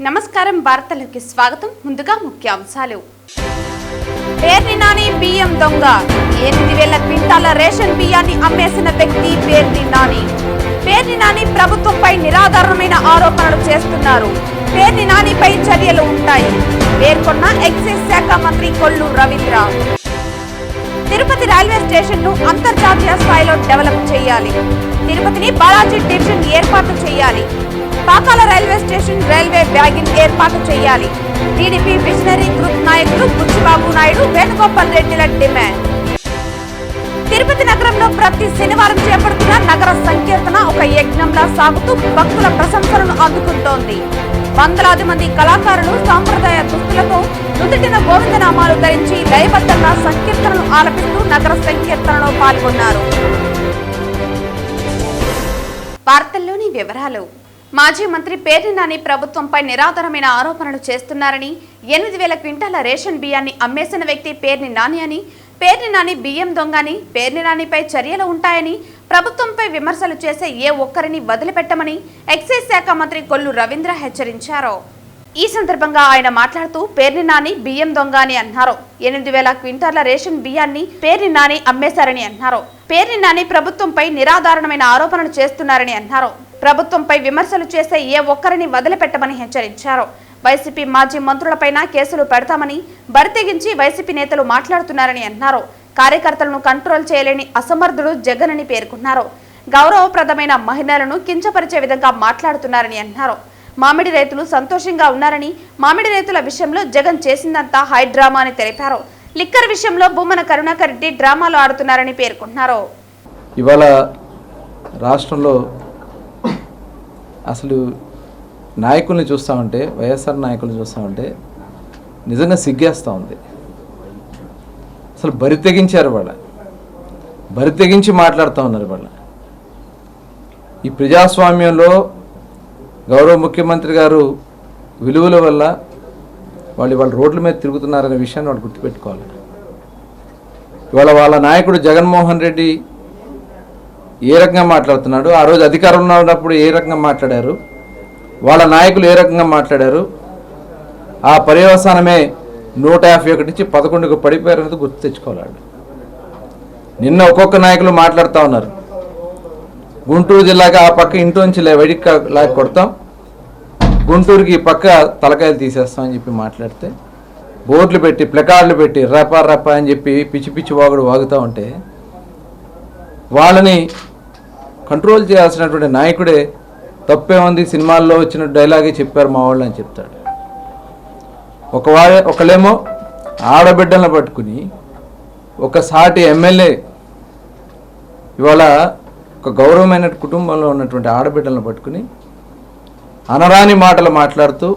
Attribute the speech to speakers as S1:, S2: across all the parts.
S1: నమస్కారం వార్తలకు స్వాగతం. ముందుగా ముఖ్యాంశాలు. పేర్ని నాని బియ్యం దొంగ. 8000 క్వింటాల రేషన్ బియ్యాన్ని అమ్మేసిన వ్యక్తి పేర్ని నాని. పేర్ని నాని ప్రభుత్వంపై నిరాధారమైన ఆరోపణలు చేస్తున్నారు. పేర్ని నానిపై చర్యలు ఉంటాయి పేర్కొన్న ఎక్సైజ్ శాఖ మంత్రి కొల్లు రవీంద్ర. తిరుపతి రైల్వే స్టేషన్ ను అంతర్జాతీయ స్థాయిలో డెవలప్ చేయాలి. తిరుపతిని బాలాజీ డివిజన్ ఏర్పాటు చేయాలి. Pakala railway station railway bagging ఏర్పాటు చేయాలి. టీడీపీ విజనరీ గ్రూప్ నాయకులు బుచ్చిబాబు నాయుడు, వేణుగోపాల్ రెడ్డిల డిమాండ్. తిరుపతి నగరంలో ప్రతి శనివారం చేపడుతున్న నగర సంకీర్తన ఒక యజ్ఞంలా సాగుతూ భక్తుల ప్రశంసలను అందుకుంటోంది. వందలాది మంది కళాకారులు సాంప్రదాయ దుస్తులతో నుదుటిన గోవిందనామాలు ధరించి లయబద్ధంగా సంకీర్తనలు ఆలపిస్తూ నగర సంకీర్తనలో పాల్గొన్నారు. వార్తల్లోని వివరాలు. మాజీ మంత్రి పేర్ని నాని ప్రభుత్వంపై నిరాధారమైన ఆరోపణలు చేస్తున్నారని, 8000 క్వింటాల రేషన్ బియ్యాన్ని అమ్మేసిన వ్యక్తి పేర్ని నాని అని, పేర్ని నాని బియ్యం దొంగ అని, పేర్ని నానిపై చర్యలు ఉంటాయని, ప్రభుత్వంపై విమర్శలు చేసే ఏ ఒక్కరిని వదిలిపెట్టమని ఎక్సైజ్ శాఖ మంత్రి కొల్లు రవీంద్ర హెచ్చరించారు. ఈ సందర్భంగా ఆయన మాట్లాడుతూ పేర్ని నాని బియ్యం దొంగ అని అన్నారు. 8000 క్వింటాల రేషన్ బియ్యాన్ని పేర్ని నాని అమ్మేశారని అన్నారు. పేర్ని నాని ప్రభుత్వంపై నిరాధారమైన ఆరోపణలు చేస్తున్నారని అన్నారు. ప్రభుత్వంపై విమర్శలు చేసే ఏ ఒక్కరిని వదిలిపెట్టమని హెచ్చరించారు. వైసీపీ మాజీ మంత్రులపైన కేసులు పెడతామని బరితెగించి వైసీపీ నేతలు మాట్లాడుతున్నారని అన్నారు. కార్యకర్తలను కంట్రోల్ చేయలేని అసమర్థుడు జగన్ అని పేర్కొన్నారు. గౌరవప్రదమైన మహిళలను కించపరిచే విధంగా మాట్లాడుతున్నారని అన్నారు. మామిడి రైతులు సంతోషంగా ఉన్నారని, మామిడి రైతుల విషయంలో జగన్ చేసిందంతా హై డ్రామా అని తెలిపారు. లిక్కర్ విషయంలో భూమన కరుణాకర్ రెడ్డి డ్రామాలు ఆడుతున్నారని పేర్కొన్నారు.
S2: ఇవాళ రాష్ట్రంలో అసలు నాయకుల్ని చూస్తామంటే, వైఎస్ఆర్ నాయకుల్ని చూస్తామంటే నిజంగా సిగ్గేస్తూ ఉంది. అసలు బరితెగించారు, బరితెగించి మాట్లాడుతూ ఉన్నారు. ఈ ప్రజాస్వామ్యంలో గౌరవ ముఖ్యమంత్రి గారు విలువల వల్ల వాళ్ళు రోడ్ల మీద తిరుగుతున్నారనే విషయాన్ని వాళ్ళు గుర్తుపెట్టుకోవాలి. ఇవాళ వాళ్ళ నాయకుడు జగన్మోహన్ రెడ్డి ఏ రకంగా మాట్లాడుతున్నాడు, ఆ రోజు అధికారంలో ఉన్నప్పుడు ఏ రకంగా మాట్లాడారు, వాళ్ళ నాయకులు ఏ రకంగా మాట్లాడారు, ఆ పర్యవసానమే 151 నుంచి 11కు పడిపోయారనేది గుర్తు తెచ్చుకోవాలి. నిన్న ఒక్కొక్క నాయకులు మాట్లాడుతూ ఉన్నారు. గుంటూరు జిల్లాకి ఆ పక్క ఇంట్లోంచి వెడికి లాగి కొడతాం, గుంటూరుకి ఈ పక్క తలకాయలు తీసేస్తామని చెప్పి మాట్లాడితే, బోర్డులు పెట్టి ప్లకార్డులు పెట్టి రప అని చెప్పి పిచ్చి పిచ్చి వాగుడు వాగుతూ ఉంటే వాళ్ళని కంట్రోల్ చేయాల్సినటువంటి నాయకుడే తప్పేముంది, సినిమాల్లో వచ్చిన డైలాగే చెప్పారు మా వాళ్ళు అని చెప్తాడు. ఒకళ్ళేమో ఆడబిడ్డలను పట్టుకుని ఒక సాటి ఎమ్మెల్యే, ఇవాళ ఒక గౌరవమైన కుటుంబంలో ఉన్నటువంటి ఆడబిడ్డలను పట్టుకుని అనరాని మాటలు మాట్లాడుతూ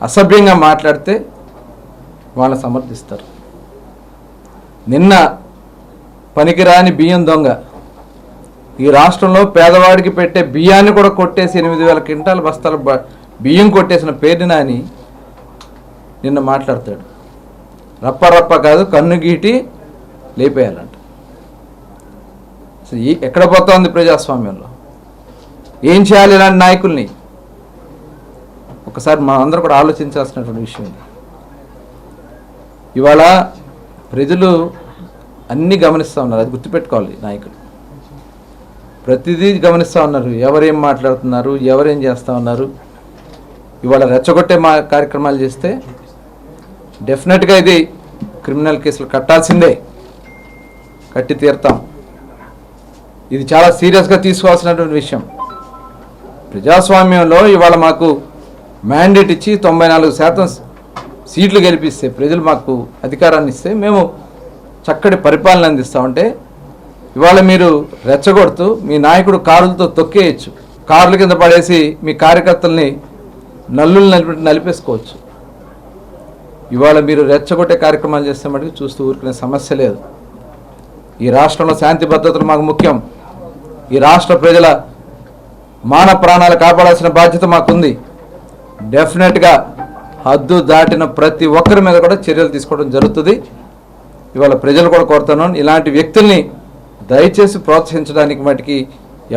S2: అసభ్యంగా మాట్లాడితే వాళ్ళని సమర్థిస్తారు. నిన్న పనికిరాని బియ్యం దొంగ ఈ రాష్ట్రంలో పేదవాడికి పెట్టే బియ్యాన్ని కూడా కొట్టేసి 8000 క్వింటాల బస్తాల బియ్యం కొట్టేసిన పేర్ని నాని నిన్న మాట్లాడతాడు. రప్ప కాదు, కన్ను గీటి లేపేయాలంట. ఎక్కడ పోతా ఉంది ప్రజాస్వామ్యంలో? ఏం చేయాలి ఇలాంటి నాయకుల్ని? ఒకసారి మనం అందరూ కూడా ఆలోచించాల్సినటువంటి విషయం ఇది. ఇవాళ ప్రజలు అన్నీ గమనిస్తూ ఉన్నారు, అది గుర్తుపెట్టుకోవాలి. నాయకులు ప్రతిదీ గమనిస్తూ ఉన్నారు, ఎవరేం మాట్లాడుతున్నారు, ఎవరేం చేస్తూ ఉన్నారు. ఇవాళ రెచ్చగొట్టే కార్యక్రమాలు చేస్తే డెఫినెట్గా ఇది క్రిమినల్ కేసులు కట్టాల్సిందే, కట్టి తీరుతాం. ఇది చాలా సీరియస్గా తీసుకోవాల్సినటువంటి విషయం. ప్రజాస్వామ్యంలో ఇవాళ మాకు మ్యాండేట్ ఇచ్చి 94% సీట్లు గెలిపిస్తే, ప్రజలు మాకు అధికారాన్ని ఇస్తే మేము చక్కటి పరిపాలన అందిస్తామంటే, ఇవాళ మీరు రెచ్చగొడుతూ మీ నాయకుడు కారులతో తొక్కేయచ్చు, కార్ల కింద పడేసి మీ కార్యకర్తల్ని నల్లులు నలిపేసుకోవచ్చు. ఇవాళ మీరు రెచ్చగొట్టే కార్యక్రమాలు చేస్తే మటుకు చూస్తూ ఊరుకునే సమస్య లేదు. ఈ రాష్ట్రంలో శాంతి భద్రతలు మాకు ముఖ్యం. ఈ రాష్ట్ర ప్రజల మాన ప్రాణాలు కాపాడాల్సిన బాధ్యత మాకుంది. డెఫినెట్గా హద్దు దాటిన ప్రతి ఒక్కరి మీద కూడా చర్యలు తీసుకోవడం జరుగుతుంది. ఇవాళ ప్రజలు కూడా కోరుతున్నాను, ఇలాంటి వ్యక్తుల్ని దయచేసి ప్రోత్సహించడానికి మటుకి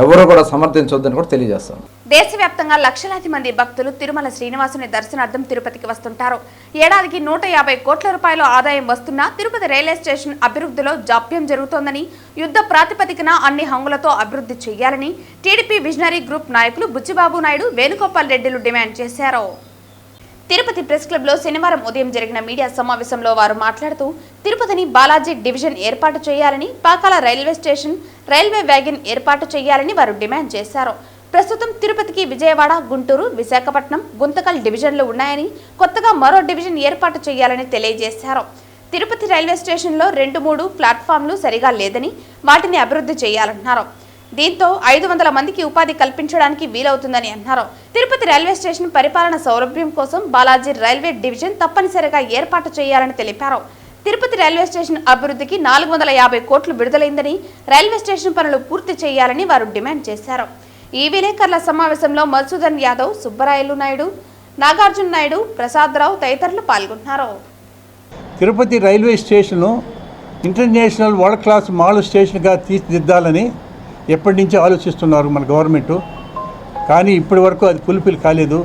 S2: ఎవరు కూడా సమర్థించవద్దని కూడా తెలియజేస్తాను.
S1: దేశవ్యాప్తంగా లక్షలాది మంది భక్తులు తిరుమల శ్రీనివాసుని దర్శనార్థం తిరుపతికి వస్తుంటారు. ఏడాదికి 150 కోట్ల రూపాయల ఆదాయం వస్తున్నా తిరుపతి రైల్వే స్టేషన్ అభివృద్ధిలో జాప్యం జరుగుతోందని, యుద్ధ ప్రాతిపదికన అన్ని హంగులతో అభివృద్ధి చేయాలని టీడీపీ విజనరీ గ్రూప్ నాయకులు బుచ్చిబాబు నాయుడు, వేణుగోపాల్ రెడ్డిలు డిమాండ్ చేశారు. తిరుపతి ప్రెస్ క్లబ్లో శనివారం ఉదయం జరిగిన మీడియా సమావేశంలో వారు మాట్లాడుతూ తిరుపతిని బాలాజీ డివిజన్ ఏర్పాటు చేయాలని, Pakala railway station, railway wagon ఏర్పాటు చేయాలని వారు డిమాండ్ చేశారు. ప్రస్తుతం తిరుపతికి విజయవాడ, గుంటూరు, విశాఖపట్నం, గుంతకల్ డివిజన్లు ఉన్నాయని, కొత్తగా మరో డివిజన్ ఏర్పాటు చేయాలని తెలియజేశారు. తిరుపతి రైల్వే స్టేషన్లో 2-3 ప్లాట్ఫామ్లు సరిగా లేదని, వాటిని అభివృద్ధి చేయాలన్నారు. దీంతో 500 మందికి ఉపాధి కల్పించడానికి వీలవుతుందని అన్నారు. తిరుపతి రైల్వే స్టేషన్ పరిపాలన సౌలభ్యం కోసం బాలాజీ రైల్వే డివిజన్ తప్పనిసరిగా ఏర్పాటు చేయాలని తెలిపారు. తిరుపతి రైల్వే స్టేషన్ అభివృద్ధికి 450 కోట్లు విడుదలైందని, రైల్వే స్టేషన్ పనులు పూర్తి చేయాలని వారు డిమాండ్ చేశారు. ఈ విలేకరుల సమావేశంలో మధుసూదన్ యాదవ్, సుబ్బరాయలు నాయుడు, నాగార్జున నాయుడు, ప్రసాదరావు తదితరులు పాల్గొన్నారు.
S3: Tirupati railway station international world class model స్టేషన్గా తీర్చిదిద్దాలని ఎప్పటి నుంచో ఆలోచిస్తున్నారు మన గవర్నమెంటు. కానీ ఇప్పటి వరకు అది ఫుల్ఫిల్ కాలేదు.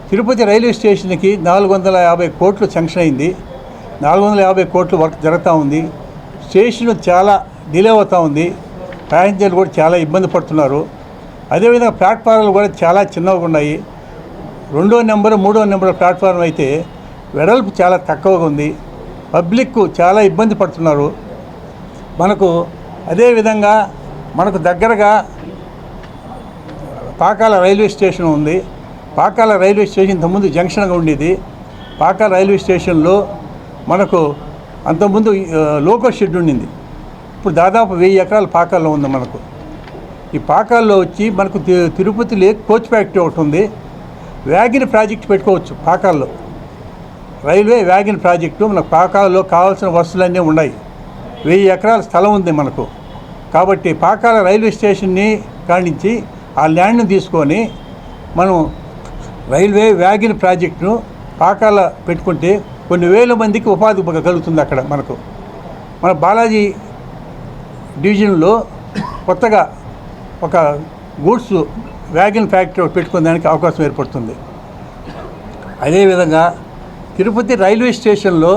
S3: తిరుపతి రైల్వే స్టేషన్కి 450 కోట్లు శాంక్షన్ అయింది. 450 కోట్లు వర్క్ జరుగుతూ ఉంది. స్టేషన్ చాలా డిలే అవుతూ ఉంది. ప్యాసింజర్లు కూడా చాలా ఇబ్బంది పడుతున్నారు. అదేవిధంగా ప్లాట్ఫారాలు కూడా చాలా చిన్నగా ఉన్నాయి. 2వ నెంబరు 3వ నెంబర్ ప్లాట్ఫారం అయితే వెడల్పు చాలా తక్కువగా ఉంది. పబ్లిక్ చాలా ఇబ్బంది పడుతున్నారు. అదేవిధంగా మనకు దగ్గరగా పాకాల రైల్వే స్టేషన్ ఉంది. పాకాల రైల్వే స్టేషన్ ఇంతకుముందు జంక్షన్గా ఉండేది. పాకాల రైల్వే స్టేషన్లో మనకు అంతకుముందు లోకల్ షెడ్ ఉండింది. ఇప్పుడు దాదాపు 1000 ఎకరాల పాకాల్లో ఉంది. మనకు ఈ పాకాల్లో వచ్చి మనకు తిరుపతిలో కోచ్ ఫ్యాక్టరీ ఒకటి ఉంది. వ్యాగన్ ప్రాజెక్ట్ పెట్టుకోవచ్చు. పాకాల్లో రైల్వే వ్యాగన్ ప్రాజెక్టు మనకు పాకాల్లో కావాల్సిన వసతులన్నీ ఉన్నాయి. 1000 ఎకరాల స్థలం ఉంది మనకు. కాబట్టి పాకాల రైల్వే స్టేషన్ని కానించి ఆ ల్యాండ్ను తీసుకొని మనం రైల్వే వ్యాగన్ ప్రాజెక్టును పాకాల పెట్టుకుంటే కొన్ని వేల మందికి ఉపాధి కలుగుతుంది. అక్కడ మన బాలాజీ డివిజన్లో కొత్తగా ఒక గూడ్స్ వ్యాగన్ ఫ్యాక్టరీ పెట్టుకోవడానికి అవకాశం ఏర్పడుతుంది. అదేవిధంగా తిరుపతి రైల్వే స్టేషన్లో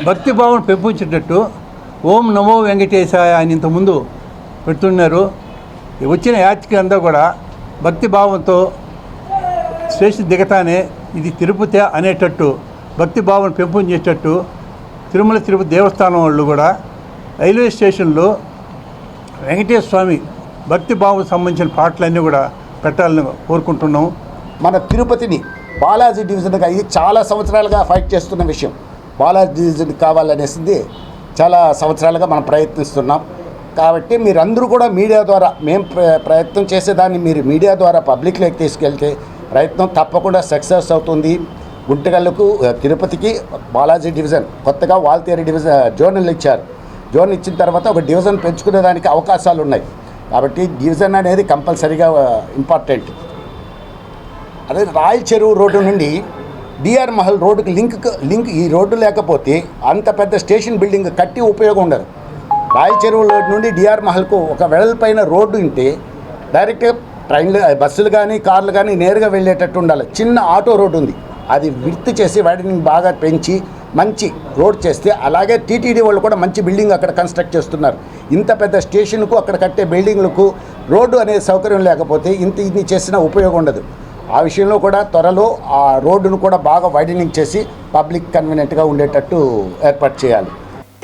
S3: భక్తిభావం పెంపొంచేటట్టు ఓం నమో వెంకటేశాయ అని ఇంతకుముందు పెడుతున్నారు. వచ్చిన యాత్రికులు అంతా కూడా భక్తిభావంతో స్టేషన్ దిగతానే ఇది తిరుపతి అనేటట్టు భక్తిభావం పెంపొందేటట్టు తిరుపతి దేవస్థానం వాళ్ళు కూడా రైల్వే స్టేషన్లో వెంకటేశ్వర స్వామి భక్తిభావం సంబంధించిన పాటలన్నీ కూడా పెట్టాలని కోరుకుంటున్నాం.
S4: మన తిరుపతిని బాలాజీ డివిజన్గా ఇది చాలా సంవత్సరాలుగా ఫైట్ చేస్తున్న విషయం. బాలాజీ డివిజన్ కావాలనేసింది చాలా సంవత్సరాలుగా మనం ప్రయత్నిస్తున్నాం. కాబట్టి మీరందరూ కూడా మీడియా ద్వారా మేము ప్రయత్నం చేసేదాన్ని మీరు మీడియా ద్వారా పబ్లిక్లోకి తీసుకెళ్తే ప్రయత్నం తప్పకుండా సక్సెస్ అవుతుంది. గుంటకల్లుకు తిరుపతికి బాలాజీ డివిజన్ కొత్తగా వాల్తేరు డివిజన్ జోనల్ ఇచ్చారు. జోన్ ఇచ్చిన తర్వాత ఒక డివిజన్ పెంచుకునేదానికి అవకాశాలు ఉన్నాయి. కాబట్టి డివిజన్ అనేది కంపల్సరీగా ఇంపార్టెంట్. అదే రాయల్ చెరువు రోడ్డు నుండి డిఆర్ మహల్ రోడ్డుకి లింక్ ఈ రోడ్డు లేకపోతే అంత పెద్ద స్టేషన్ బిల్డింగ్ కట్టి ఉపయోగం ఉండదు. రాయల్ చెరువు రోడ్డు నుండి డిఆర్ మహల్కు ఒక వెడల్పైన రోడ్డు ఉంటే డైరెక్ట్గా ట్రైన్లు, బస్సులు కానీ కార్లు కానీ నేరుగా వెళ్ళేటట్టు ఉండాలి. చిన్న ఆటో రోడ్డు ఉంది, అది విడ్త్ చేసి వైడనింగ్ బాగా పెంచి మంచి రోడ్ చేస్తే, అలాగే టీటీడీ వాళ్ళు కూడా మంచి బిల్డింగ్ అక్కడ కన్స్ట్రక్ట్ చేస్తున్నారు. ఇంత పెద్ద స్టేషన్కు అక్కడ కట్టే బిల్డింగ్లకు రోడ్డు అనే సౌకర్యం లేకపోతే ఇన్ని చేసిన ఉపయోగం ఉండదు. ఆ విషయంలో కూడా త్వరలో ఆ రోడ్డును కూడా బాగా వైడనింగ్ చేసి పబ్లిక్ కన్వీనియంట్గా ఉండేటట్టు ఏర్పాటు చేయాలి.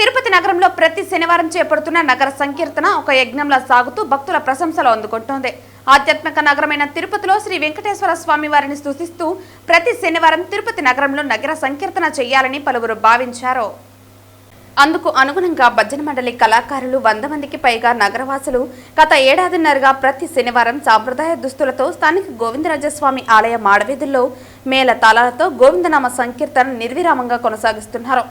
S1: తిరుపతి నగరంలో ప్రతి శనివారం చేపడుతున్న నగర సంకీర్తన ఒక యజ్ఞంలా సాగుతూ భక్తుల ప్రశంసలు అందుకుంటోంది. ఆధ్యాత్మిక నగరమైన తిరుపతిలో శ్రీ వెంకటేశ్వర స్వామి వారిని స్తుతిస్తూ ప్రతి శనివారం తిరుపతి నగరంలో నగర సంకీర్తన చేయాలని పలువురు భావించారు. అందుకు అనుగుణంగా భజన మండలి కళాకారులు 100 మందికి పైగా నగరవాసులు గత ఏడాదిన్నరగా ప్రతి శనివారం సాంప్రదాయ దుస్తులతో స్థానిక గోవిందరాజస్వామి ఆలయ మాడవీధుల్లో మేళ తాళాలతో గోవిందనామ సంకీర్తన నిర్విరామంగా కొనసాగిస్తున్నారు.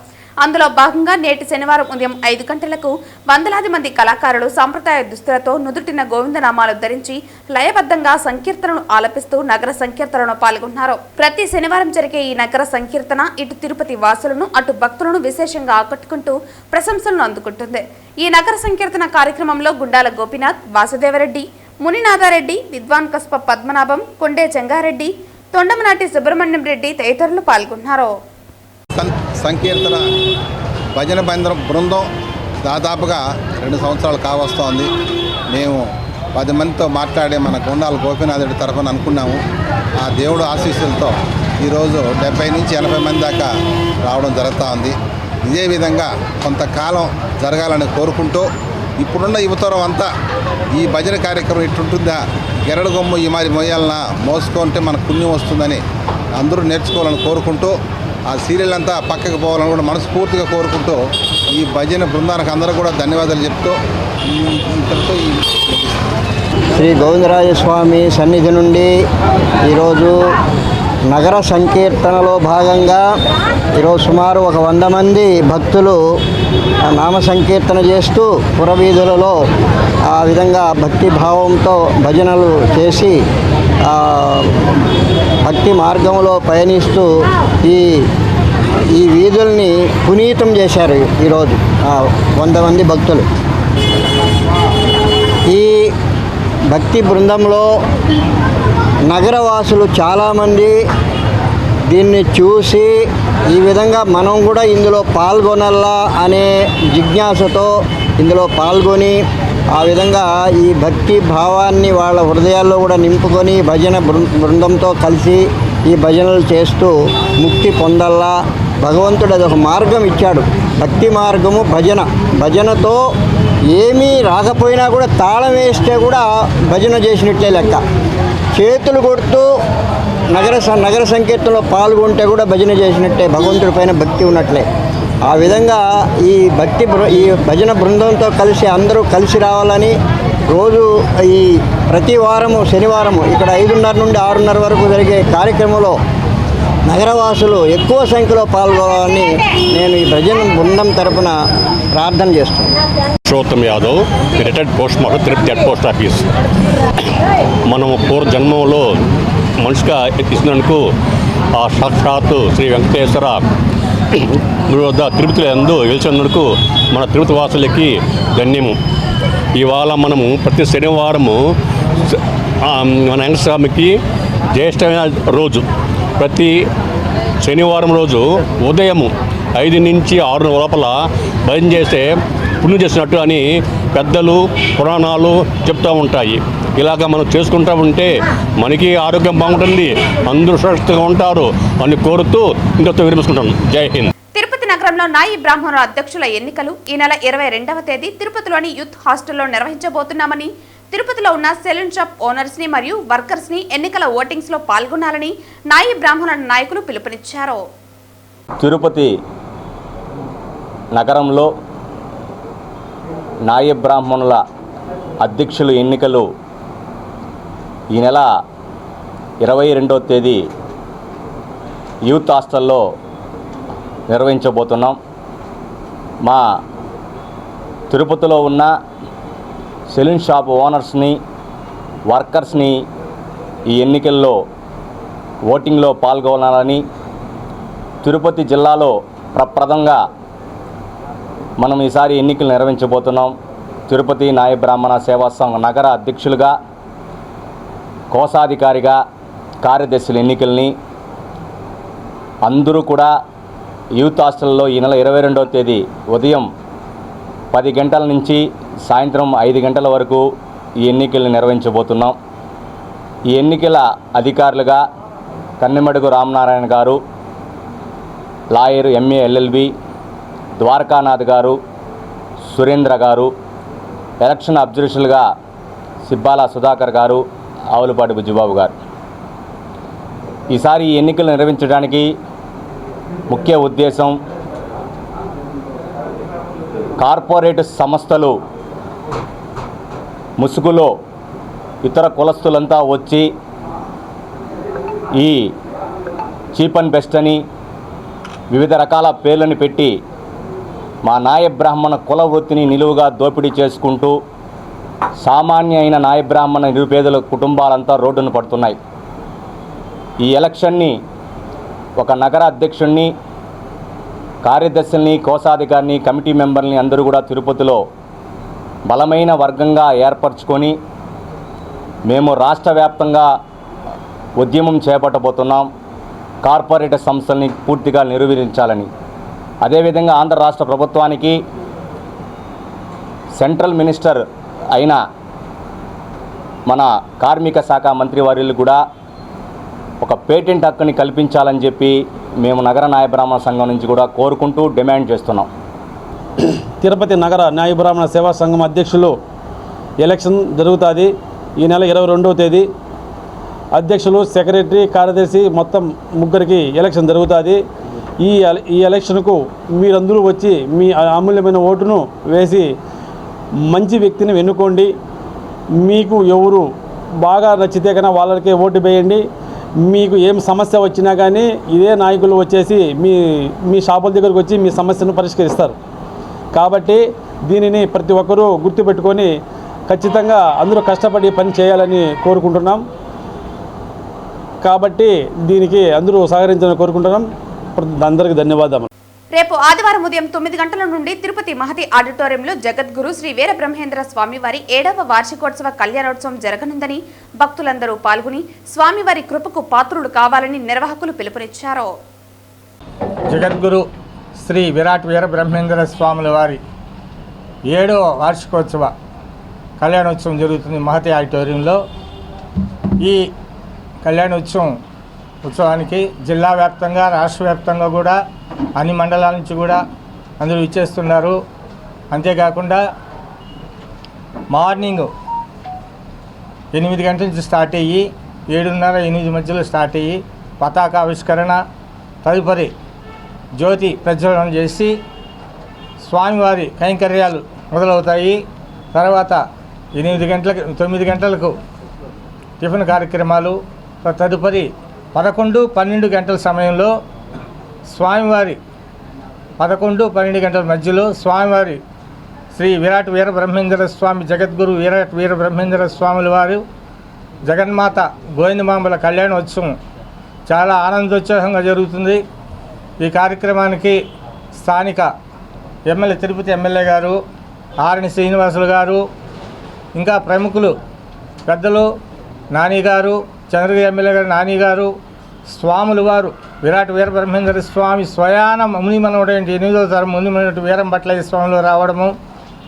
S1: అందులో భాగంగా నేటి శనివారం ఉదయం 5 గంటలకు వందలాది మంది కళాకారులు సాంప్రదాయ దుస్తులతో నుదుటిన గోవిందనామాలు ధరించి లయబద్ధంగా సంకీర్తనను ఆలపిస్తూ నగర సంకీర్తనలో పాల్గొన్నారు. ప్రతి శనివారం జరిగే ఈ నగర సంకీర్తన ఇటు తిరుపతి వాసులను అటు భక్తులను విశేషంగా ఆకట్టుకుంటూ ప్రశంసలను అందుకుంటుంది. ఈ నగర సంకీర్తన కార్యక్రమంలో గుండాల గోపీనాథ్, వాసుదేవరెడ్డి, మునినాథారెడ్డి, విద్వాన్ కస్ప పద్మనాభం, కొండే చెంగారెడ్డి, తొండమనాటి సుబ్రహ్మణ్యం రెడ్డి తదితరులు పాల్గొన్నారు.
S5: సంకీర్తన భజన బృందం దాదాపుగా 2 సంవత్సరాలు కావస్తోంది. మేము 10 మందితో మాట్లాడి మన గుండాల గోపీనాథ్ రెడ్డి తరఫున అనుకున్నాము. ఆ దేవుడు ఆశీస్సులతో ఈరోజు 70 నుంచి 80 మంది దాకా రావడం జరుగుతూ ఉంది. ఇదే విధంగా కొంతకాలం జరగాలని కోరుకుంటూ ఇప్పుడున్న యువతరం అంతా ఈ భజన కార్యక్రమం ఇట్టుంటుందా, గెరడు గొమ్ము ఈ మరి మొయ్యాలన్నా మోసుకుంటే మనకు పుణ్యం వస్తుందని అందరూ నేర్చుకోవాలని కోరుకుంటూ ఆ సీరియల్ అంతా పక్కకు పోవాలని కూడా మనస్ఫూర్తిగా కోరుకుంటూ ఈ భజన బృందానికి అందరూ కూడా ధన్యవాదాలు చెప్తూ ఇంతటితో
S6: శ్రీ గోవిందరాజస్వామి సన్నిధి నుండి ఈరోజు నగర సంకీర్తనలో భాగంగా ఈరోజు సుమారు 100 మంది భక్తులు నామ సంకీర్తన చేస్తూ పురవీధులలో ఆ విధంగా భక్తి భావంతో భజనలు చేసి భక్తి మార్గంలో పయనిస్తూ ఈ వీధుల్ని పునీతం చేశారు. ఈరోజు 100 మంది భక్తులు. ఈ భక్తి బృందంలో నగరవాసులు చాలామంది దీన్ని చూసి ఈ విధంగా మనం కూడా ఇందులో పాల్గొనాలా అనే జిజ్ఞాసతో ఇందులో పాల్గొని ఆ విధంగా ఈ భక్తి భావాన్ని వాళ్ళ హృదయాల్లో కూడా నింపుకొని భజన బృందంతో కలిసి ఈ భజనలు చేస్తూ ముక్తి పొందల్లా భగవంతుడు అదొక మార్గం ఇచ్చాడు. భక్తి మార్గము భజనతో ఏమీ రాకపోయినా కూడా తాళం వేస్తే కూడా భజన చేసినట్లే లెక్క. చేతులు కొడుతూ నగర సంకీర్తనలో పాల్గొంటే కూడా భజన చేసినట్టే, భగవంతుడి పైన భక్తి ఉన్నట్లే. ఆ విధంగా ఈ భజన బృందంతో కలిసి అందరూ కలిసి రావాలని రోజు ఈ ప్రతి వారము శనివారము ఇక్కడ 5:30 నుండి 6:30 వరకు జరిగే కార్యక్రమంలో నగరవాసులు ఎక్కువ సంఖ్యలో పాల్గొనాలని నేను ఈ భజన బృందం తరపున ప్రార్థన చేస్తున్నాను.
S7: Purushottam Yadav, retired post master, Tirupati head post office. మనము పూర్వజన్మంలో మనిషిగా ఇచ్చినందుకు ఆ సాక్షాత్తు శ్రీ వెంకటేశ్వర తిరుపతిలో ఎందు వెలిచినందుకు మన తిరుపతి వాసులకి ధన్యము. ఇవాళ మనము ప్రతి శనివారము మన వెంకటస్వామికి జ్యేష్ఠమైన రోజు, ప్రతి శనివారం రోజు ఉదయము 5 నుంచి 6 లోపల భజన చేస్తే పుణ్యం చేసినట్టు అని పెద్దలు పురాణాలు చెప్తూ ఉంటాయి. ఇలాగ మనం చేసుకుంటూ ఉంటే మనకి ఆరోగ్యం బాగుంటుంది, అందరూ సురక్షితంగా ఉంటారు అని కోరుతూ ఇంకొక వినిపించుకుంటాను. జై హింద్.
S1: తిరుపతి నగరంలో నాయి బ్రాహ్మణుల అధ్యక్షుల ఎన్నికలు ఈ నెల 22వ తేదీ తిరుపతిలోని యూత్ హాస్టల్లో నిర్వహించబోతున్నామని, తిరుపతిలో ఉన్న సెలూన్ షాప్ ఓనర్స్ ని మరియు వర్కర్స్ ని ఎన్నికల ఓటింగ్స్ లో పాల్గొనాలని నాయి బ్రాహ్మణుల నాయకులు పిలుపునిచ్చారు.
S8: తిరుపతి నగరంలో నాయ బ్రాహ్మణుల అధ్యక్షుల ఎన్నికలు ఈ నెల 22వ తేదీ యూత్ హాస్టల్లో నిర్వహించబోతున్నాం. మా తిరుపతిలో ఉన్న సెలూన్ షాప్ ఓనర్స్ని, వర్కర్స్ని ఈ ఎన్నికల్లో ఓటింగ్లో పాల్గొనాలని, తిరుపతి జిల్లాలో ప్రప్రదంగా మనం ఈసారి ఎన్నికలు నిర్వహించబోతున్నాం. తిరుపతి నాయ బ్రాహ్మణ సేవా సంఘ నగర అధ్యక్షులుగా, కోశాధికారిగా, కార్యదర్శుల ఎన్నికల్ని అందరూ కూడా యూత్ హాస్టల్లో ఈ నెల 22వ తేదీ ఉదయం 10 గంటల నుంచి సాయంత్రం 5 గంటల వరకు ఈ ఎన్నికలు నిర్వహించబోతున్నాం. ఈ ఎన్నికల అధికారులుగా కన్నెమడుగు రామనారాయణ గారు, లాయర్ MA LLB, ద్వారకానాథ్ గారు, సురేంద్ర గారు, ఎలక్షన్ అబ్జర్వర్స్లుగా సిబ్బాల సుధాకర్ గారు, ఆవులపాటి బుజ్జిబాబు గారు. ఈసారి ఈ ఎన్నికలు నిర్వహించడానికి ముఖ్య ఉద్దేశం కార్పొరేట్ సంస్థలు ముసుగులో ఇతర కులస్తులంతా వచ్చి ఈ చీప్ అండ్ బెస్ట్ అని వివిధ రకాల పేర్లను పెట్టి మా నాయ బ్రాహ్మణ కుల వృత్తిని నిలువుగా దోపిడీ చేసుకుంటూ సామాన్య అయిన నాయ బ్రాహ్మణ నిరుపేదల కుటుంబాలంతా రోడ్డున పడుతున్నాయి. ఈ ఎలక్షన్ని ఒక నగర అధ్యక్షుడిని, కార్యదర్శుల్ని, కోశాధికారిని, కమిటీ మెంబర్ని అందరూ కూడా తిరుపతిలో బలమైన వర్గంగా ఏర్పరచుకొని మేము రాష్ట్ర వ్యాప్తంగా ఉద్యమం చేపట్టబోతున్నాం. కార్పొరేట్ సంస్థల్ని పూర్తిగా నిర్వహించాలని. అదేవిధంగా ఆంధ్ర రాష్ట్ర ప్రభుత్వానికి సెంట్రల్ మినిస్టర్ అయిన మన కార్మిక శాఖ మంత్రి వర్యులు కూడా ఒక పేటెంట్ హక్కుని కల్పించాలని చెప్పి మేము నగర న్యాయ బ్రాహ్మణ సంఘం నుంచి కూడా కోరుకుంటూ డిమాండ్ చేస్తున్నాం.
S9: తిరుపతి నగర న్యాయ బ్రాహ్మణ సేవా సంఘం అధ్యక్షులు ఎలక్షన్ జరుగుతుంది. ఈ నెల 22వ తేదీ అధ్యక్షులు, సెక్రటరీ, కార్యదర్శి మొత్తం ముగ్గురికి ఎలక్షన్ జరుగుతుంది. ఈ ఎలక్షన్కు మీరందరూ వచ్చి మీ అమూల్యమైన ఓటును వేసి మంచి వ్యక్తిని ఎన్నుకోండి. మీకు ఎవరు బాగా నచ్చితే కన్నా వాళ్ళకే ఓటు వేయండి. మీకు ఏం సమస్య వచ్చినా కానీ ఇదే నాయకులు వచ్చేసి మీ షాపుల దగ్గరకు వచ్చి మీ సమస్యను పరిష్కరిస్తారు. కాబట్టి దీనిని ప్రతి ఒక్కరూ గుర్తుపెట్టుకొని ఖచ్చితంగా అందరూ కష్టపడి పని చేయాలని కోరుకుంటున్నాం. కాబట్టి దీనికి అందరూ సహకరించాలని కోరుకుంటున్నాం. అందరికీ ధన్యవాదాలు.
S1: రేపు ఆదివారం ఉదయం 9 గంటల నుండి తిరుపతి మహతి ఆడిటోరియంలో జగద్గురు శ్రీ వీరబ్రహ్మేంద్ర స్వామివారి 7వ వార్షికోత్సవ కళ్యాణోత్సవం జరగనుందని భక్తులందరూ పాల్గొని స్వామివారి కృపకు పాత్రులు కావాలని నిర్వాహకులు పిలుపునిచ్చారు.
S10: జగద్గురు శ్రీ విరాట్ వీరబ్రహ్మేంద్ర స్వాముల వారి 7వ వార్షికోత్సవ కళ్యాణోత్సవం జరుగుతుంది మహతి ఆడిటోరియంలో. ఈ ఉత్సవానికి జిల్లా వ్యాప్తంగా, రాష్ట్ర వ్యాప్తంగా కూడా అన్ని మండలాల నుంచి కూడా అందరూ ఇచ్చేస్తున్నారు. అంతేకాకుండా మార్నింగ్ 8 గంటల నుంచి స్టార్ట్ అయ్యి 7:30-8 మధ్యలో స్టార్ట్ అయ్యి పతాకావిష్కరణ, తదుపరి జ్యోతి ప్రజ్వలనం చేసి స్వామివారి కైంకర్యాలు మొదలవుతాయి. తర్వాత 9 గంటలకు టిఫిన్ కార్యక్రమాలు, తదుపరి 11-12 గంటల సమయంలో స్వామివారి 11-12 గంటల మధ్యలో స్వామివారి శ్రీ విరాట్ వీరబ్రహ్మేంద్ర స్వామి జగద్గురు విరాట్ వీరబ్రహ్మేంద్ర స్వాముల వారు జగన్మాత గోవిందమాంబల కళ్యాణోత్సవం చాలా ఆనందోత్సాహంగా జరుగుతుంది. ఈ కార్యక్రమానికి స్థానిక ఎమ్మెల్యే, తిరుపతి ఎమ్మెల్యే గారు ఆరణి శ్రీనివాసులు గారు, ఇంకా ప్రముఖులు పెద్దలు నాని గారు, చంద్రగిరి ఎమ్మెల్యే గారు నాని గారు, స్వాములు వారు విరాట్ వీరబ్రహ్మేంద్ర స్వామి స్వయాన మునిమనుడైన 8వ తరం మునిమనుడు వీరంభట్లయ్య స్వాములు రావడము,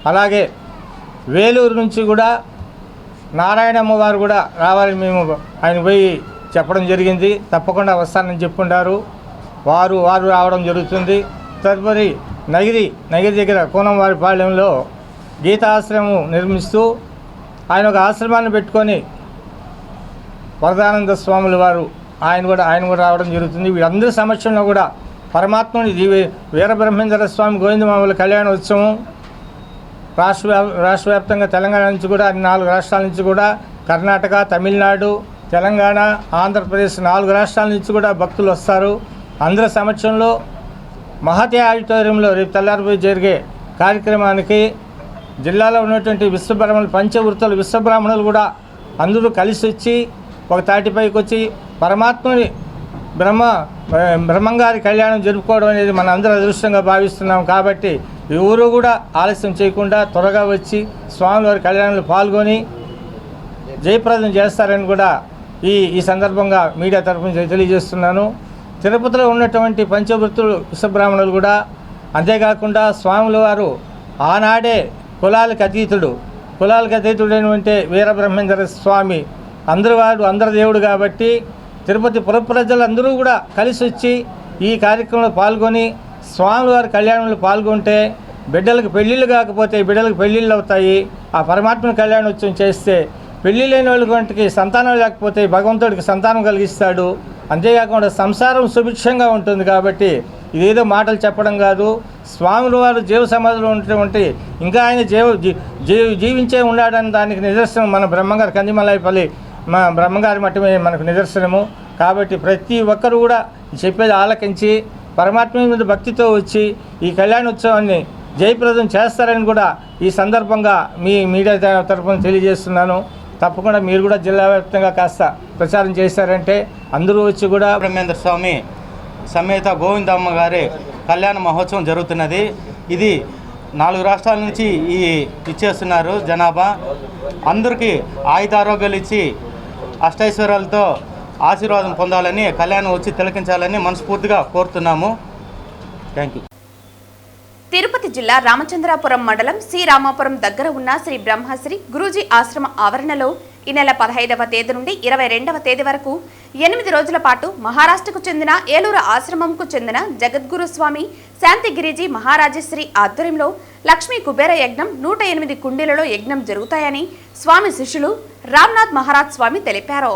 S10: అలాగే వేలూరు నుంచి కూడా నారాయణమ్మ వారు కూడా రావాలని మేము ఆయన పోయి చెప్పడం జరిగింది. తప్పకుండా వస్తానని చెప్పుకుంటారు. వారు రావడం జరుగుతుంది. తదుపరి నగిరి దగ్గర కోనంవారి పాళ్యంలో గీతాశ్రమం నిర్మిస్తూ ఆయన ఒక ఆశ్రమాన్ని పెట్టుకొని వరదానంద స్వాముల వారు ఆయన కూడా రావడం జరుగుతుంది. వీరందరి సమక్షంలో కూడా పరమాత్ముని వీరబ్రహ్మేంద్ర స్వామి గోవిందమాంబల కళ్యాణోత్సవం రాష్ట్ర వ్యాప్తంగా తెలంగాణ నుంచి కూడా, 4 రాష్ట్రాల నుంచి కూడా, కర్ణాటక, తమిళనాడు, తెలంగాణ, ఆంధ్రప్రదేశ్ 4 రాష్ట్రాల నుంచి కూడా భక్తులు వస్తారు. అందరి సమక్షంలో మహతి ఆడిటోరియంలో రేపు తెల్లారిపోయి జరిగే కార్యక్రమానికి జిల్లాలో ఉన్నటువంటి విశ్వబ్రాహ్మణులు, పంచవృత్తుల విశ్వబ్రాహ్మణులు కూడా అందరూ కలిసి వచ్చి ఒక తాటిపైకి వచ్చి పరమాత్మని బ్రహ్మంగారి కళ్యాణం జరుపుకోవడం అనేది మన అందరూ అదృష్టంగా భావిస్తున్నాం. కాబట్టి ఎవరు కూడా ఆలస్యం చేయకుండా త్వరగా వచ్చి స్వామివారి కళ్యాణంలో పాల్గొని జయప్రదం చేస్తారని కూడా ఈ సందర్భంగా మీడియా తరఫున తెలియజేస్తున్నాను. తిరుపతిలో ఉన్నటువంటి పంచవృత్తులు విశ్వబ్రాహ్మణులు కూడా, అంతేకాకుండా స్వాముల వారు ఆనాడే కులాలకు అతీతుడైనటువంటి వీరబ్రహ్మేంద్ర స్వామి అందరి దేవుడు కాబట్టి తిరుపతి పుర ప్రజలందరూ కూడా కలిసి వచ్చి ఈ కార్యక్రమంలో పాల్గొని స్వామివారి కళ్యాణంలో పాల్గొంటే బిడ్డలకు పెళ్ళిళ్ళు కాకపోతే బిడ్డలకు పెళ్ళిళ్ళు అవుతాయి. ఆ పరమాత్మ కళ్యాణోత్సవం చేస్తే పెళ్ళి లేని వాళ్ళకి సంతానం లేకపోతే భగవంతుడికి సంతానం కలిగిస్తాడు. అంతేకాకుండా సంసారం సుభిక్షంగా ఉంటుంది. కాబట్టి ఇదేదో మాటలు చెప్పడం కాదు. స్వాముల వారు జీవ సమాధిలో ఉన్నటువంటి ఇంకా ఆయన జీవించే ఉన్నాడని దానికి నిదర్శనం మన బ్రహ్మంగారి కందిమలాయపల్లి మా బ్రహ్మంగారి మట్టమే మనకు నిదర్శనము. కాబట్టి ప్రతి ఒక్కరు కూడా చెప్పేది ఆలకించి పరమాత్మ మీద భక్తితో వచ్చి ఈ కళ్యాణోత్సవాన్ని జయప్రదం చేస్తారని కూడా ఈ సందర్భంగా మీ మీడియా తరఫున తెలియజేస్తున్నాను. తప్పకుండా మీరు కూడా జిల్లా వ్యాప్తంగా కాస్త ప్రచారం చేశారంటే అందరూ వచ్చి కూడా
S11: బ్రహ్మేంద్ర స్వామి సమేత గోవిందమ్మ గారి కళ్యాణ మహోత్సవం జరుగుతున్నది. ఇది
S10: 4 రాష్ట్రాల నుంచి ఇచ్చేస్తున్నారు జనాభా. అందరికీ ఆయుధారోగ్యాలు ఇచ్చి అష్టైశ్వర్యాలతో ఆశీర్వాదం పొందాలని, కళ్యాణం వచ్చి తిలకించాలని మనస్ఫూర్తిగా కోరుతున్నాము. Thank you.
S1: తిరుపతి జిల్లా రామచంద్రాపురం మండలం సి రామాపురం దగ్గర ఉన్న శ్రీ బ్రహ్మశ్రీ గురూజీ ఆశ్రమ ఆవరణలో ఈ నెల 15వ తేదీ నుండి 22వ తేదీ వరకు 8 రోజుల పాటు మహారాష్ట్రకు చెందిన ఏలూరు ఆశ్రమంకు చెందిన జగద్గురు స్వామి శాంతిగిరిజీ మహారాజశ్రీ ఆధ్వర్యంలో లక్ష్మీ కుబేర యజ్ఞం 108 కుండీలలో యజ్ఞం జరుగుతాయని స్వామి శిష్యులు రామ్నాథ్ మహారాజ్ స్వామి తెలిపారు.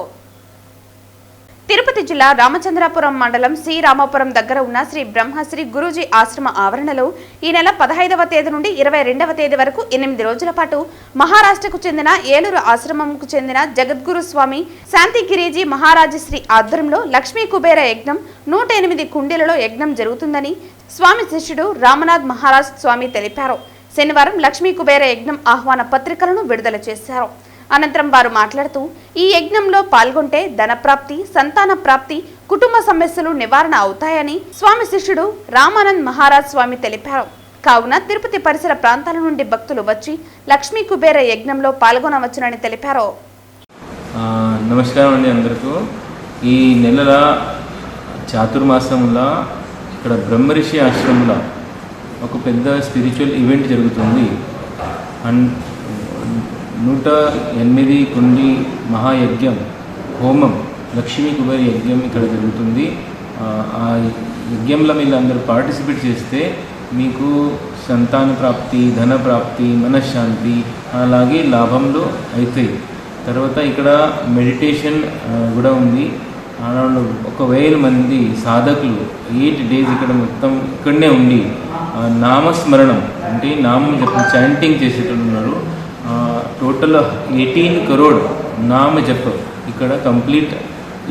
S1: తిరుపతి జిల్లా రామచంద్రాపురం మండలం సి రామాపురం దగ్గర ఉన్న శ్రీ బ్రహ్మశ్రీ గురూజీ ఆశ్రమ ఆవరణలో ఈ నెల 15వ తేదీ నుండి 22వ తేదీ వరకు 8 రోజుల పాటు మహారాష్ట్రకు చెందిన ఏలూరు ఆశ్రమంకు చెందిన జగద్గురు స్వామి శాంతిగిరిజీ మహారాజశ్రీ ఆధ్వర్యంలో లక్ష్మీ కుబేర యజ్ఞం 108 కుండీలలో యజ్ఞం జరుగుతుందని స్వామి శిష్యుడు రామనాథ్ మహారాజ్ స్వామి తెలిపారు. శనివారం లక్ష్మీ కుబేర యజ్ఞం ఆహ్వాన పత్రికలను విడుదల చేశారు. అనంతరం వారు మాట్లాడుతూ ఈ యజ్ఞంలో పాల్గొంటే ధనప్రాప్తి, సంతాన ప్రాప్తి, కుటుంబ సమస్యలు నివారణ అవుతాయని స్వామి శిష్యుడు రామానంద్ మహారాజ్ స్వామి తెలిపారు. కావున తిరుపతి పరిసర ప్రాంతాల నుండి భక్తులు వచ్చి లక్ష్మీ కుబేర యజ్ఞంలో పాల్గొనవచ్చునని తెలిపారు.
S11: నమస్కారం అండి అందరికీ. ఈ నెలల చాతుర్మాసంలో ఇక్కడ బ్రహ్మర్షి ఆశ్రమంలో ఒక పెద్ద స్పిరిచువల్ ఈవెంట్ జరుగుతుంది. 108 కుండి మహాయజ్ఞం హోమం లక్ష్మీ కుబేర యజ్ఞం ఇక్కడ జరుగుతుంది. ఆ యజ్ఞంలో మీరు అందరూ పార్టిసిపేట్ చేస్తే మీకు సంతాన ప్రాప్తి, ధన ప్రాప్తి, మనశ్శాంతి అలాగే లాభంలో అవుతాయి. తర్వాత ఇక్కడ మెడిటేషన్ కూడా ఉంది. అరౌండ్ 1000 మంది సాధకులు 8 days ఇక్కడ మొత్తం ఇక్కడనే ఉండి నామస్మరణం అంటే నామం చెప్పి చాంటింగ్ చేసేటప్పుడు ఉన్నారు. టోటల్ 18 crore నామ జప ఇక్కడ కంప్లీట్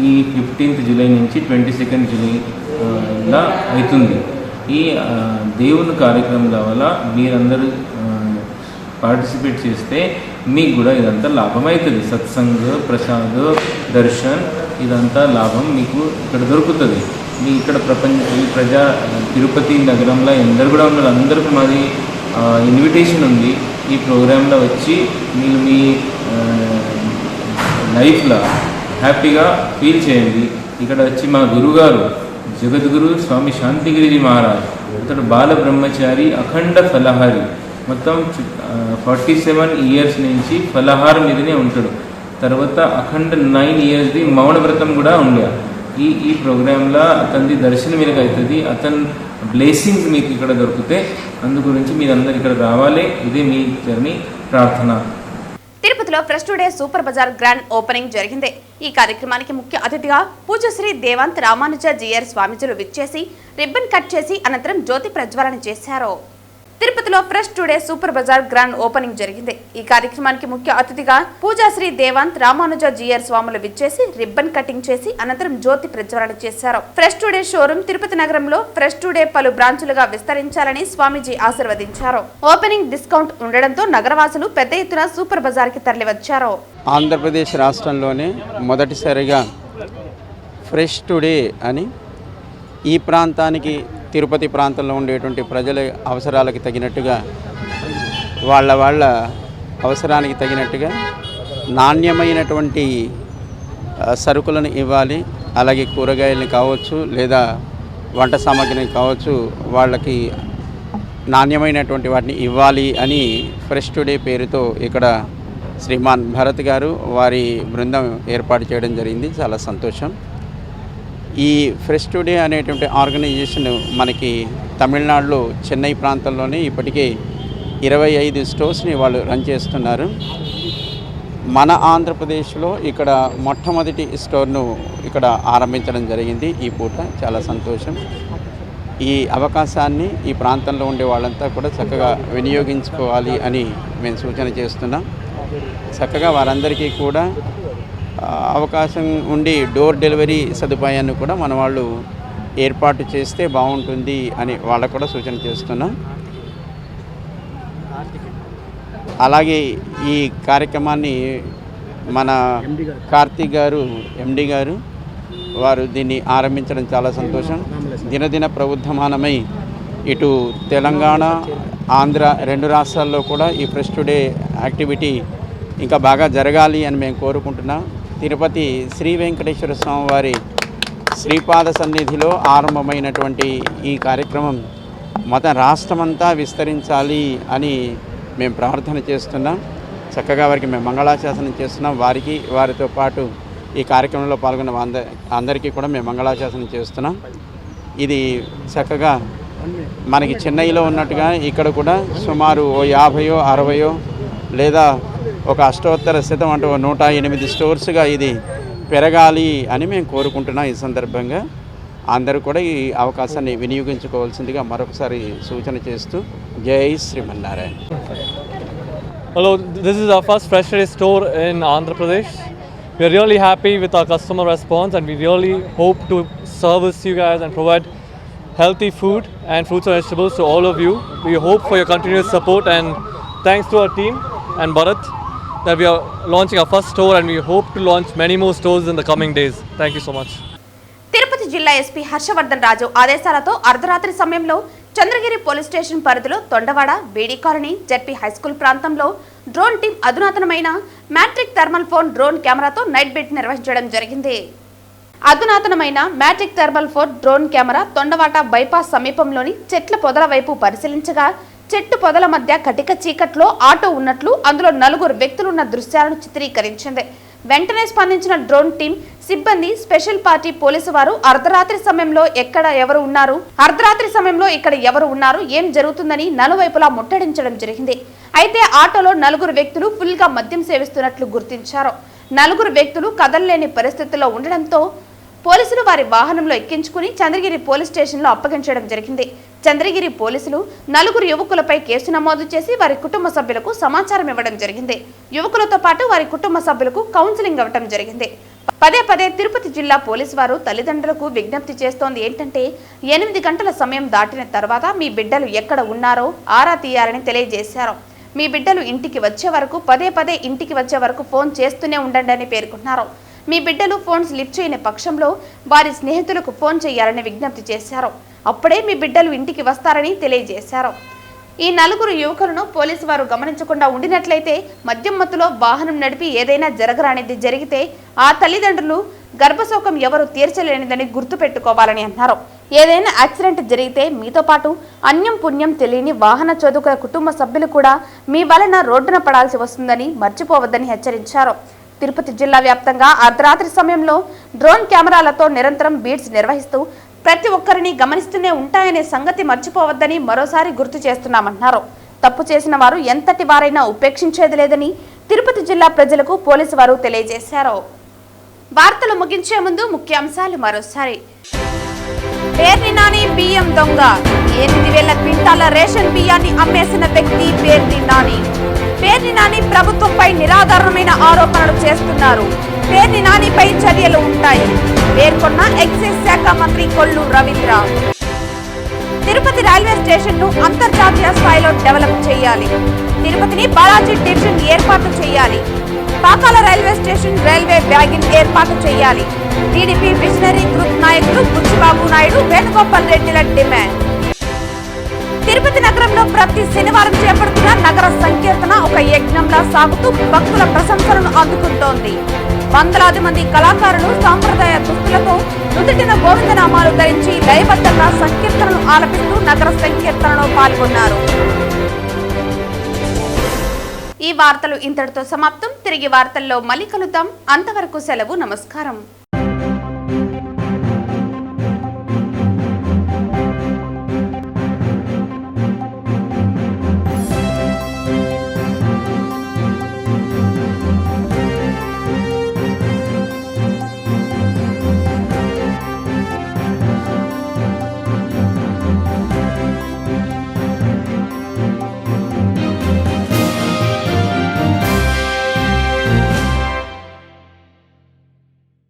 S11: ఈ 15th జూలై నుంచి 22nd జూలైలా అవుతుంది. ఈ దేవుని కార్యక్రమం వల్ల మీరందరూ పార్టిసిపేట్ చేస్తే మీకు కూడా ఇదంతా లాభం అవుతుంది. సత్సంగ్, ప్రసాద్, దర్శన్ ఇదంతా లాభం మీకు ఇక్కడ దొరుకుతుంది. మీ ఇక్కడ తిరుపతి నగరంలో ఎందరు కూడా ఉన్నారు, అందరికీ మాది ఇన్విటేషన్ ఉంది. ఈ ప్రోగ్రాంలో వచ్చి మీరు మీ లైఫ్లో హ్యాపీగా ఫీల్ చేయండి. ఇక్కడ వచ్చి మా గురుగారు జగద్గురు స్వామి శాంతిగిరిజీ మహారాజ్, అతడు బాల బ్రహ్మచారి, అఖండ ఫలహారి, మొత్తం 47 years నుంచి ఫలహారం మీదనే ఉంటాడు. తర్వాత అఖండ 9 yearsది మౌన వ్రతం కూడా ఉండే. ఈ ప్రోగ్రాంలో అతనిది దర్శనం మీకు అవుతుంది. అతని బ్లెస్సింగ్స్ మీకు ఇక్కడ దొరికితే అందు గురించి మీరందరూ ఇక్కడ రావాలి. ఇదే మీ జర్నీ ప్రార్థన.
S1: తిరుపతిలో fresh today super Bazar grand opening జరిగింది. ఈ కార్యక్రమానికి ముఖ్య అతిథిగా పూజ్యశ్రీ దేవాంత్ రామానుజ జీఆర్ స్వామీజీలు విచ్చేసి రిబ్బన్ కట్ చేసి అనంతరం జ్యోతి ప్రజ్వలన చేశారు. తిరుపతిలో fresh today super Bazar grand opening జరిగింది. ఈ కార్యక్రమానికి ముఖ్య అతిథిగా పూజాశ్రీ దేవాంత్ రామానుజ జీఆర్ స్వాములు విచ్చేసి రిబ్బన్ కటింగ్ చేసి అనంతరం జ్యోతి ప్రజ్వలన చేశారు. ఫ్రెష్ టుడే షోరూమ్ తిరుపతి నగరంలో ఫ్రెష్ టుడే పలు బ్రాంచులుగా విస్తరించాలని స్వామీజీ ఆశీర్వదించారు. ఓపెనింగ్ డిస్కౌంట్ ఉండడంతో నగరవాసులు పెద్ద ఎత్తున సూపర్ బజార్ కి తరలివచ్చారు.
S12: ఆంధ్రప్రదేశ్ రాష్ట్రంలోనే మొదటిసారిగా ఫ్రెష్ టుడే అని ఈ ప్రాంతానికి, తిరుపతి ప్రాంతంలో ఉండేటువంటి ప్రజల అవసరాలకు తగినట్టుగా వాళ్ళ అవసరానికి తగినట్టుగా నాణ్యమైనటువంటి సరుకులను ఇవ్వాలి. అలాగే కూరగాయలని కావచ్చు, లేదా వంట సామాగ్రిని కావచ్చు, వాళ్ళకి నాణ్యమైనటువంటి వాటిని ఇవ్వాలి అని ఫ్రెష్ టుడే పేరుతో ఇక్కడ శ్రీమాన్ భరత్ గారు వారి బృందం ఏర్పాటు చేయడం జరిగింది. చాలా సంతోషం. ఈ ఫ్రెష్ టుడే అనేటువంటి ఆర్గనైజేషన్ మనకి తమిళనాడులో చెన్నై ప్రాంతంలోనే ఇప్పటికే 25 స్టోర్స్ని వాళ్ళు రన్ చేస్తున్నారు. మన ఆంధ్రప్రదేశ్లో ఇక్కడ మొట్టమొదటి స్టోర్ను ఇక్కడ ఆరంభించడం జరిగింది ఈ పూట. చాలా సంతోషం. ఈ అవకాశాన్ని ఈ ప్రాంతంలో ఉండే వాళ్ళంతా కూడా చక్కగా వినియోగించుకోవాలి అని మేము సూచన చేస్తున్నాం. చక్కగా వారందరికీ కూడా అవకాశం ఉండి డోర్ డెలివరీ సదుపాయాన్ని కూడా మన వాళ్ళు ఏర్పాటు చేస్తే బాగుంటుంది అని వాళ్ళకు కూడా సూచన చేస్తున్నాం. అలాగే ఈ కార్యక్రమాన్ని మన కార్తీక్ గారు, ఎండి గారు, వారు దీన్ని ఆరంభించడం చాలా సంతోషం. దినదిన ప్రబుద్ధమానమై ఇటు తెలంగాణ, ఆంధ్ర 2 రాష్ట్రాల్లో కూడా ఈ ఫ్రెష్ టుడే యాక్టివిటీ ఇంకా బాగా జరగాలి అని మేము కోరుకుంటున్నాం. తిరుపతి శ్రీ వెంకటేశ్వర స్వామి వారి శ్రీపాద సన్నిధిలో ఆరంభమైనటువంటి ఈ కార్యక్రమం మొత్తం రాష్ట్రమంతా విస్తరించాలి అని మేము ప్రార్థన చేస్తున్నాం. చక్కగా వారికి మేము మంగళాశాసనం చేస్తున్నాం. వారితో పాటు ఈ కార్యక్రమంలో పాల్గొన్న అందరికీ కూడా మేము మంగళాశాసనం చేస్తున్నాం. ఇది చక్కగా మనకి చెన్నైలో ఉన్నట్టుగా ఇక్కడ కూడా సుమారు 50 60 లేదా ఒక అష్టోత్తర శతం అంటే 108 స్టోర్స్గా ఇది పెరగాలి అని మేము కోరుకుంటున్నాం. ఈ సందర్భంగా అందరూ కూడా ఈ అవకాశాన్ని వినియోగించుకోవాల్సిందిగా మరొకసారి సూచన చేస్తూ జై Srimannarayana.
S13: Hello, this is our first Fresh Today store in Andhra Pradesh. We are really happy with our customer response and we really hope to service you guys and provide healthy food and fruits and vegetables to all of you. We hope for your continuous support and thanks to our team and Bharat that we are launching our first store and we hope to launch many more stores in the coming days. Thank you so much.
S1: Tirupati జిల్లా SP Harshavardhan రాజు ఆదేశాలతో అర్ధరాత్రి సమయంలో Chandragiri police station పరిధిలో Tondavada, BD colony, ZP high school ప్రాంతంలో drone team అధునాతనమైన Matrice thermal phone drone కెమెరాతో night beat నిర్వహించడం జరిగింది. అధునాతనమైన Matrice thermal phone drone camera Tondavata bypass సమీపంలోని చెట్ల పొదల వైపు పరిశీలించగా చెట్టు పొదల మధ్య కటిక చీకట్లో ఆటో ఉన్నట్లు అందులో 4 వ్యక్తులున్న దృశ్యాలను చిత్రీకరించింది. వెంటనే స్పందించిన డ్రోన్ టీం సిబ్బంది, స్పెషల్ పార్టీ పోలీసు వారు అర్ధరాత్రి సమయంలో ఇక్కడ ఎవరు ఉన్నారు, ఏం జరుగుతుందని నలువైపులా ముట్టడించడం జరిగింది. అయితే ఆటోలో 4 వ్యక్తులు ఫుల్ గా మద్యం సేవిస్తున్నట్లు గుర్తించారు. 4 వ్యక్తులు కదలలేని పరిస్థితుల్లో ఉండడంతో పోలీసులు వారి వాహనంలో ఎక్కించుకుని చంద్రగిరి పోలీస్ స్టేషన్లో అప్పగించడం జరిగింది. చంద్రగిరి పోలీసులు 4 యువకులపై కేసు నమోదు చేసి వారి కుటుంబ సభ్యులకు సమాచారం ఇవ్వడం జరిగింది. యువకులతో పాటు వారి కుటుంబ సభ్యులకు కౌన్సిలింగ్ ఇవ్వడం జరిగింది. పదే తిరుపతి జిల్లా పోలీసు వారు తల్లిదండ్రులకు విజ్ఞప్తి చేస్తోంది ఏంటంటే 8 గంటల సమయం దాటిన తర్వాత మీ బిడ్డలు ఎక్కడ ఉన్నారో ఆరా తీయాలని తెలియజేశారు. మీ బిడ్డలు ఇంటికి వచ్చే వరకు ఇంటికి వచ్చే వరకు ఫోన్ చేస్తూనే ఉండండి అని పేర్కొన్నారు. మీ బిడ్డలు ఫోన్స్ లిఫ్ట్ చేయని పక్షంలో వారి స్నేహితులకు ఫోన్ చేయాలని విజ్ఞప్తి చేశారు. అప్పుడే మీ బిడ్డలు ఇంటికి వస్తారని తెలియజేశారు. ఈ 4 యువకులను పోలీసు వారు గమనించకుండా ఉండినట్లయితే మద్యం మత్తులో వాహనం నడిపి ఏదైనా జరగరానిది జరిగితే ఆ తల్లిదండ్రులు గర్భశోకం ఎవరు తీర్చలేనిదని గుర్తుపెట్టుకోవాలని అన్నారు. ఏదైనా యాక్సిడెంట్ జరిగితే మీతో పాటు అన్యం పుణ్యం తెలియని వాహన చోదకుల కుటుంబ సభ్యులు కూడా మీ వలన రోడ్డున పడాల్సి వస్తుందని మర్చిపోవద్దని హెచ్చరించారు. తిరుపతి జిల్లా వ్యాప్తంగా అర్ధరాత్రి సమయంలో డ్రోన్ కెమెరాలతో నిరంతరం బీట్స్ నిర్వహిస్తూ ప్రతి ఒక్కరిని గమనిస్తూనే ఉంటాయనే సంగతి మర్చిపోవద్దని మరోసారి గుర్తు చేస్తున్నామన్నారు. తప్పు చేసిన వారు ఎంతటి వారైనా ఉపేక్షించేది లేదని తిరుపతి జిల్లా ప్రజలకు పోలీసు వారు తెలియజేశారు. వార్తలు ముగించే ముందు ముఖ్యాంశాలు మరోసారి. పేర్ని నాని బియ్యం దొంగ, 8,000 క్వింటాల రేషన్ బియ్యాన్ని అమ్మేసిన వ్యక్తి పేర్ని నాని. పేర్ని నాని ప్రభుత్వంపై నిరాధారణమైన ఆరోపణలు చేస్తున్నారు. పేర్ని నానిపై చర్యలు ఉంటాయి పేర్కొన్న ఎక్సైజ్ శాఖ మంత్రి కొల్లు రవీంద్ర. తిరుపతి రైల్వే స్టేషన్ ను అంతర్జాతీయ స్థాయిలో డెవలప్ చేయాలి. తిరుపతిని బాలాజీ డివిజన్ ఏర్పాటు చేయాలి. పాకాల రైల్వే స్టేషన్ రైల్వే బ్యాగిన్ ఏర్పాటు చేయాలి. టీడీపీ విజనరీ గ్రూప్ నాయకులు బుచ్చిబాబు నాయుడు, వేణుగోపాల్ రెడ్డిల డిమాండ్. తిరుపతి నగరంలో ప్రతి శనివారం చేపడుతున్న నగర సంకీర్తన ఒక యజ్ఞంలా సాగుతూ భక్తుల ప్రశంసలను అందుకుంటోంది. వందలాది మంది కళాకారులు సాంప్రదాయ దుస్తులతో నుదుటిన గోవిందనామాలు ధరించి లయబద్ధంగా సంకీర్తనలు ఆలపిస్తూ నగర సంకీర్తనలో పాల్గొన్నారు. ఈ వార్తలు ఇంతటితో సమాప్తం. తిరిగి వార్తల్లో మళ్ళీ కలుద్దాం. అంతవరకు సెలవు. నమస్కారం.